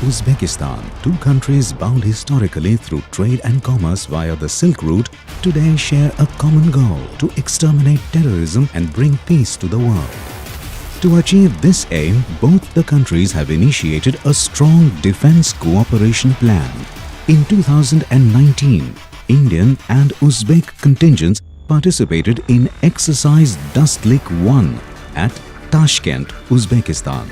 Uzbekistan, two countries bound historically through trade and commerce via the Silk Route, today share a common goal to exterminate terrorism and bring peace to the world. To achieve this aim, both the countries have initiated a strong defense cooperation plan. In 2019, Indian and Uzbek contingents participated in exercise DUSTLIK 1 at Tashkent, Uzbekistan.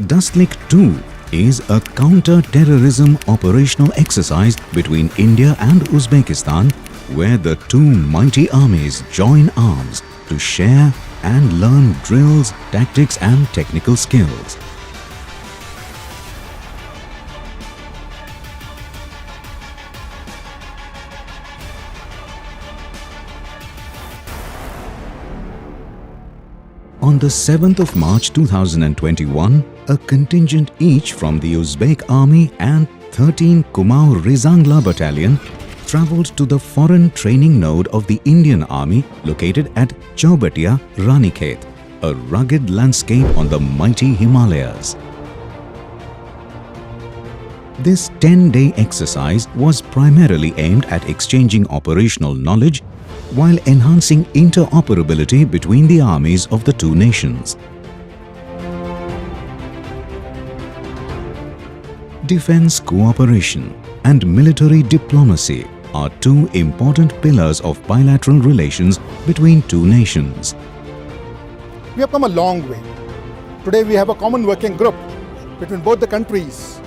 DUSTLIK 2 is a counter-terrorism operational exercise between India and Uzbekistan, where the two mighty armies join arms to share and learn drills, tactics and technical skills. On the 7th of March 2021, a contingent each from the Uzbek Army and 13 Kumaur Rizangla Battalion travelled to the foreign training node of the Indian Army located at Chaubatia, Ranikhet, a rugged landscape on the mighty Himalayas. This 10-day exercise was primarily aimed at exchanging operational knowledge while enhancing interoperability between the armies of the two nations. Defense cooperation and military diplomacy are two important pillars of bilateral relations between two nations. We have come a long way. Today we have a common working group between both the countries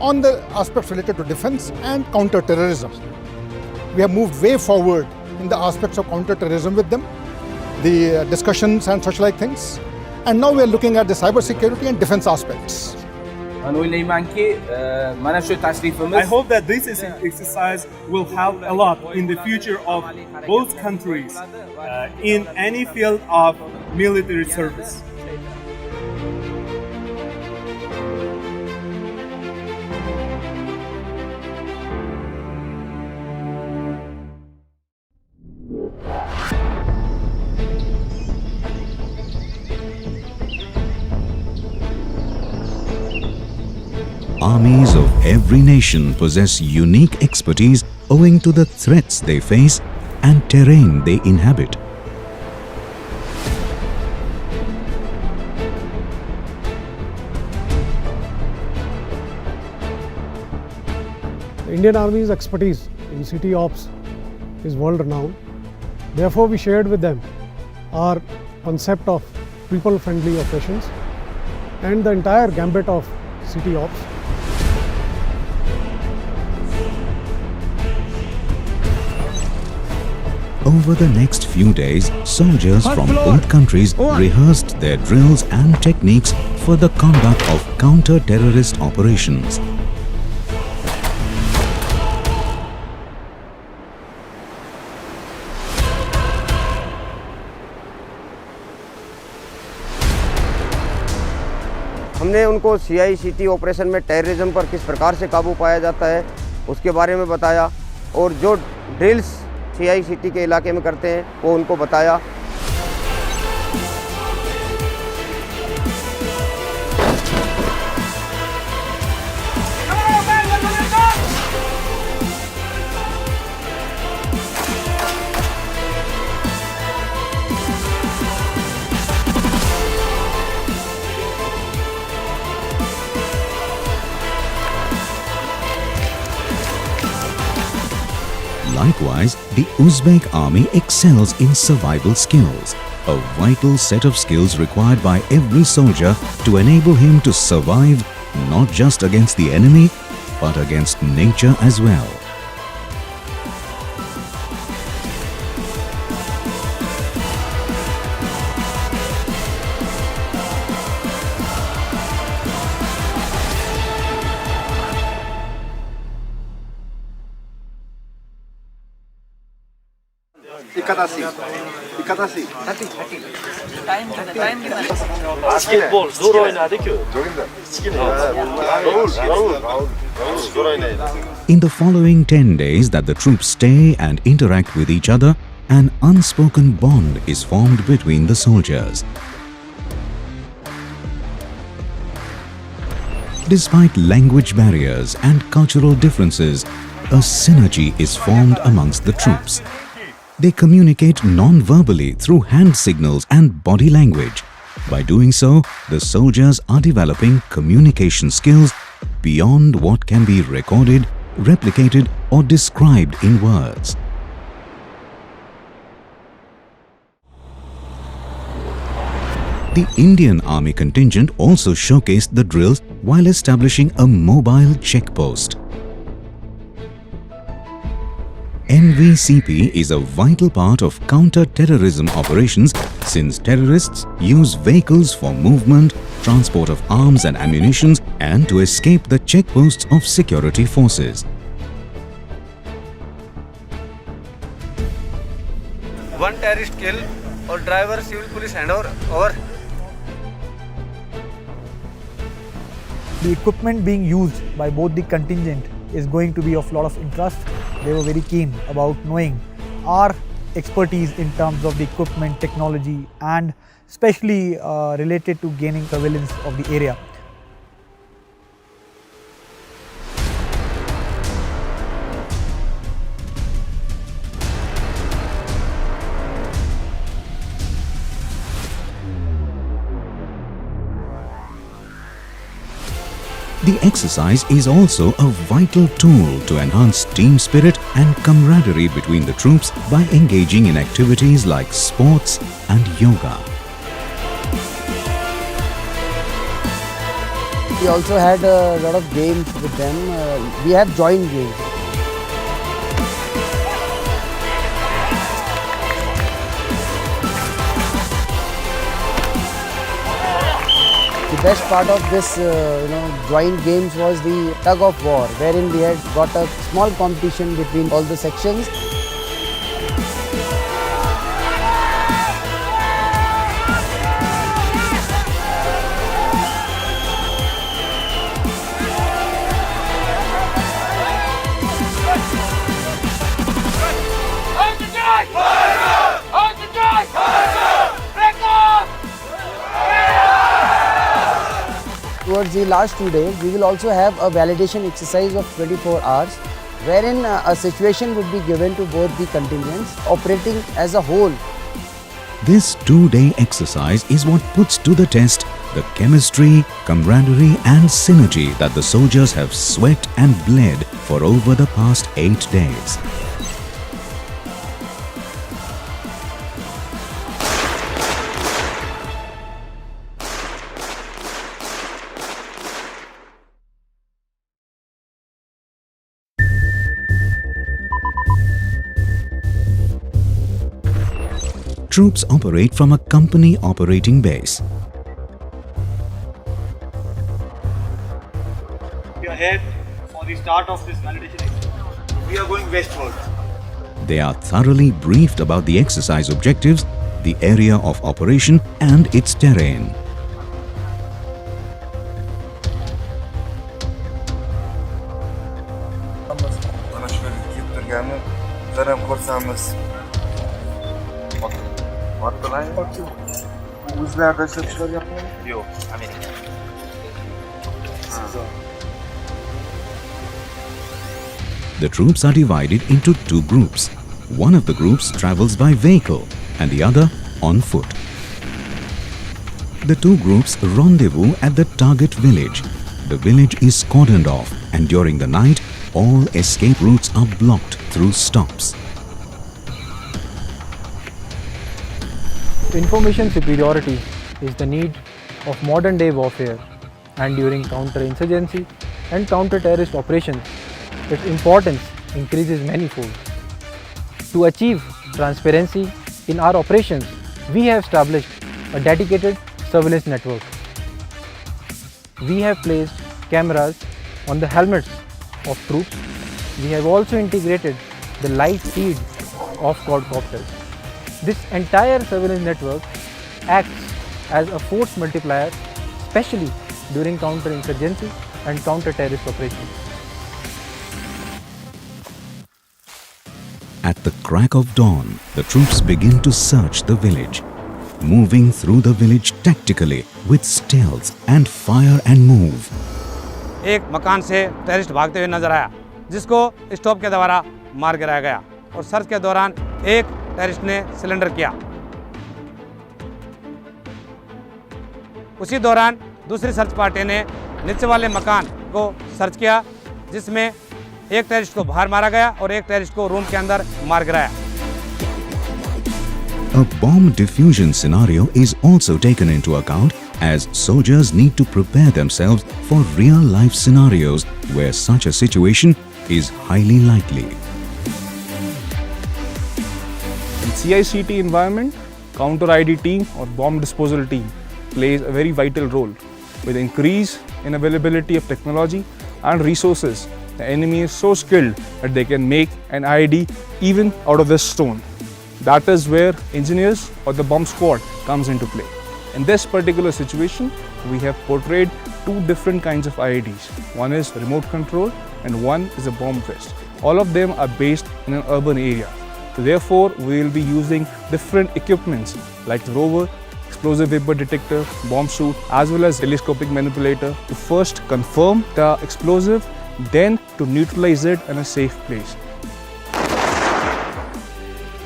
on the aspects related to defense and counter-terrorism. We have moved way forward in the aspects of counter-terrorism with them, the discussions and such like things. And now we are looking at the cyber-security and defense aspects. I hope that this exercise will help a lot in the future of both countries in any field of military service. Armies of every nation possess unique expertise owing to the threats they face and terrain they inhabit. The Indian Army's expertise in city ops is world-renowned. Therefore, we shared with them our concept of people-friendly operations and the entire gambit of city ops. Over the next few days, soldiers from both countries rehearsed their drills and techniques for the conduct of counter-terrorist operations. हमने उनको CICT operation में terrorism पर किस प्रकार से काबू पाया जाता है उसके बारे में बताया और जो ड्रिल्स CICT के इलाके में करते हैं वो उनको बताया। Likewise, the Uzbek army excels in survival skills, a vital set of skills required by every soldier to enable him to survive not just against the enemy, but against nature as well. Basketbol zor oynadı-ku. In the following 10 days that the troops stay and interact with each other, an unspoken bond is formed between the soldiers. Despite language barriers and cultural differences, a synergy is formed amongst the troops. They communicate non-verbally through hand signals and body language. By doing so, the soldiers are developing communication skills beyond what can be recorded, replicated or described in words. The Indian Army contingent also showcased the drills while establishing a mobile checkpost. NVCP is a vital part of counter-terrorism operations since terrorists use vehicles for movement, transport of arms and ammunition and to escape the checkposts of security forces. One terrorist kill or driver civil police handover over. The equipment being used by both the contingent is going to be of lot of interest. They were very keen about knowing our expertise in terms of the equipment, technology and especially related to gaining surveillance of the area. The exercise is also a vital tool to enhance team spirit and camaraderie between the troops by engaging in activities like sports and yoga. We also had a lot of games with them. We have joined games. The best part of this, joint games was the tug of war, wherein we had got a small competition between all the sections. Towards the last 2 days, we will also have a validation exercise of 24 hours, wherein a situation would be given to both the contingents operating as a whole. This 2-day exercise is what puts to the test the chemistry, camaraderie and synergy that the soldiers have sweat and bled for over the past 8 days. Troops operate from a company operating base. We are here for the start of this validation exercise. We are going westward. They are thoroughly briefed about the exercise objectives, the area of operation and its terrain. The troops are divided into 2 groups. One of the groups travels by vehicle and the other on foot. The 2 groups rendezvous at the target village. The village is cordoned off and during the night, all escape routes are blocked through stops. Information superiority is the need of modern day warfare, and during counter-insurgency and counter-terrorist operations, its importance increases manifold. To achieve transparency in our operations, we have established a dedicated surveillance network. We have placed cameras on the helmets of troops. We have also integrated the light feed of quadcopters. This entire surveillance network acts as a force multiplier, especially during counter-insurgency and counter-terrorist operations. At the crack of dawn, the troops begin to search the village, moving through the village tactically with stealth and fire and move. एक मकान से terrorist भागते हुए नजर आया, जिसको stop के द्वारा मार गिराया गया और सर्च के दौरान एक टेररिस्ट ने सिलेंडर किया। उसी दौरान दूसरी सर्च पार्टी ने नीचे वाले मकान को सर्च किया, जिसमें एक टेररिस्ट को बाहर मारा गया और एक टेररिस्ट को रूम के अंदर मार गिराया। A bomb diffusion scenario is also taken into account as soldiers need to prepare themselves for real-life scenarios where such a situation is highly likely. In CICT environment, counter-ID team or bomb disposal team plays a very vital role. With increase in availability of technology and resources, the enemy is so skilled that they can make an ID even out of this stone. That is where engineers or the bomb squad comes into play. In this particular situation, we have portrayed two different kinds of IEDs. One is remote control and one is a bomb vest. All of them are based in an urban area. So therefore, we will be using different equipments like the rover, explosive vapor detector, bomb suit, as well as telescopic manipulator to first confirm the explosive, then to neutralize it in a safe place.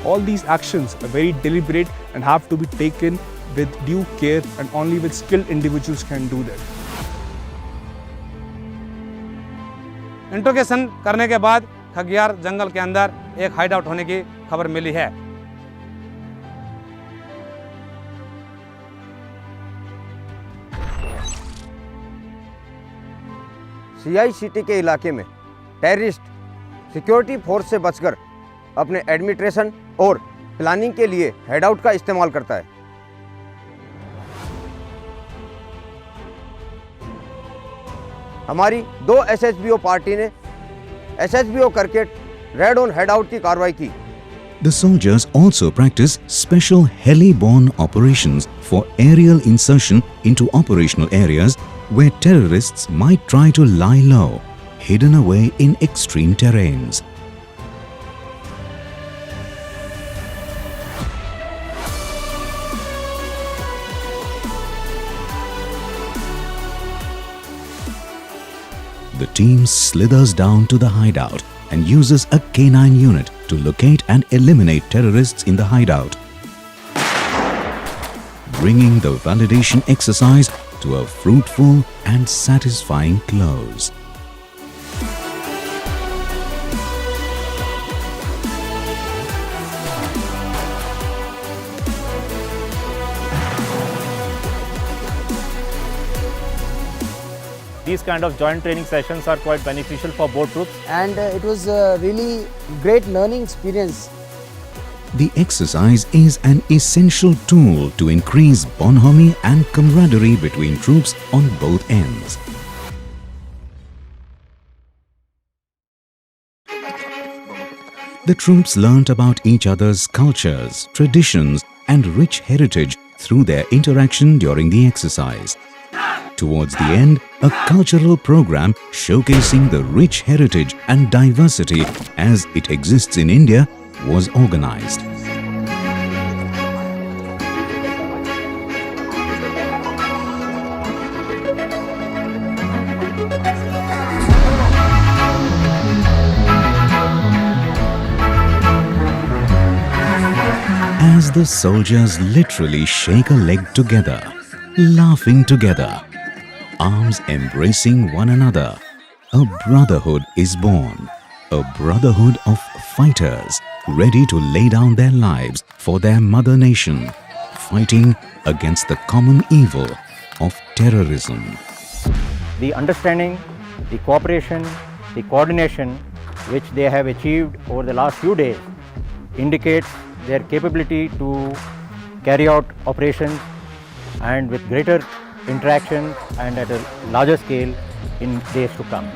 All these actions are very deliberate and have to be taken with due care, and only with skilled individuals can do that. Interrogation करने के बाद खगियार जंगल के अंदर एक hide out होने की खबर मिली है। CICT के इलाके में टेररिस्ट सिक्योरिटी फोर्स से बचकर अपने एडमिनिस्ट्रेशन और प्लानिंग के लिए हेड आउट का इस्तेमाल करता है। हमारी 2 SHBO पार्टी ने SHBO करके रेड ऑन हेड आउट की कार्रवाई की। The soldiers also practice special heli-borne operations for aerial insertion into operational areas where terrorists might try to lie low, hidden away in extreme terrains. The team slithers down to the hideout and uses a canine unit to locate and eliminate terrorists in the hideout, bringing the validation exercise to a fruitful and satisfying close. These kind of joint training sessions are quite beneficial for both groups. And it was a really great learning experience. The exercise is an essential tool to increase bonhomie and camaraderie between troops on both ends. The troops learnt about each other's cultures, traditions, and rich heritage through their interaction during the exercise. Towards the end, a cultural program showcasing the rich heritage and diversity as it exists in India was organized. As the soldiers literally shake a leg together, laughing together, arms embracing one another, a brotherhood is born. A brotherhood of fighters ready to lay down their lives for their mother nation, fighting against the common evil of terrorism. The understanding, the cooperation, the coordination which they have achieved over the last few days indicates their capability to carry out operations and with greater interaction and at a larger scale in days to come.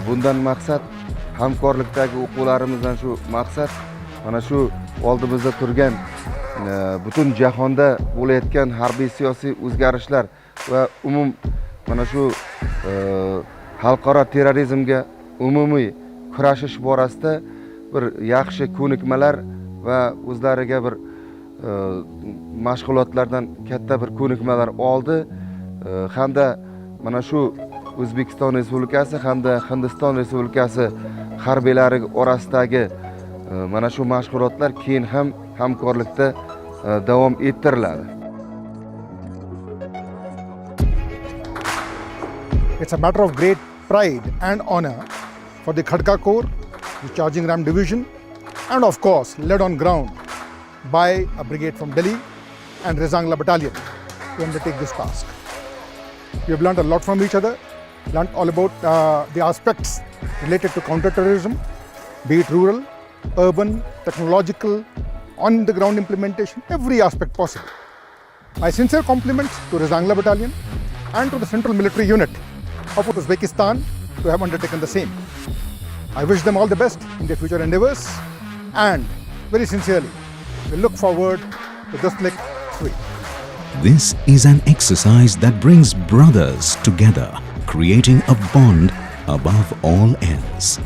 Bundan maqsad hamkorlikdagi o'quvlarimizdan shu maqsad mana shu oldimizda turgan butun jahonda bo'layotgan harbiy siyosiy o'zgarishlar va mana shu xalqaro terrorizmga umumiy kurashish borasida bir yaxshi ko'nikmalar va o'zlariga bir mashg'ulotlardan katta bir ko'nikmalar oldi hamda mana shu O'zbekiston Respublikasi hamda Hindiston Respublikasi harbiylari orasidagi mana shu mashg'ulotlar keyin ham hamkorlikda davom ettiriladi. It's a matter of great pride and honor for the Khadka Corps, the Charging Ram Division, and of course led on ground by a brigade from Delhi and Rezangla Battalion to undertake this task. We have learned a lot from each other, learned all about the aspects related to counter-terrorism, be it rural, urban, technological, on-the-ground implementation, every aspect possible. My sincere compliments to Rezangla Battalion and to the Central Military Unit of Uzbekistan to have undertaken the same. I wish them all the best in their future endeavors and very sincerely, we look forward to DUSTLIK 3. This is an exercise that brings brothers together, creating a bond above all else.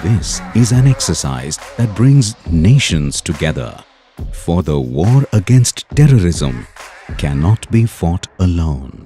This is an exercise that brings nations together. For the war against terrorism cannot be fought alone.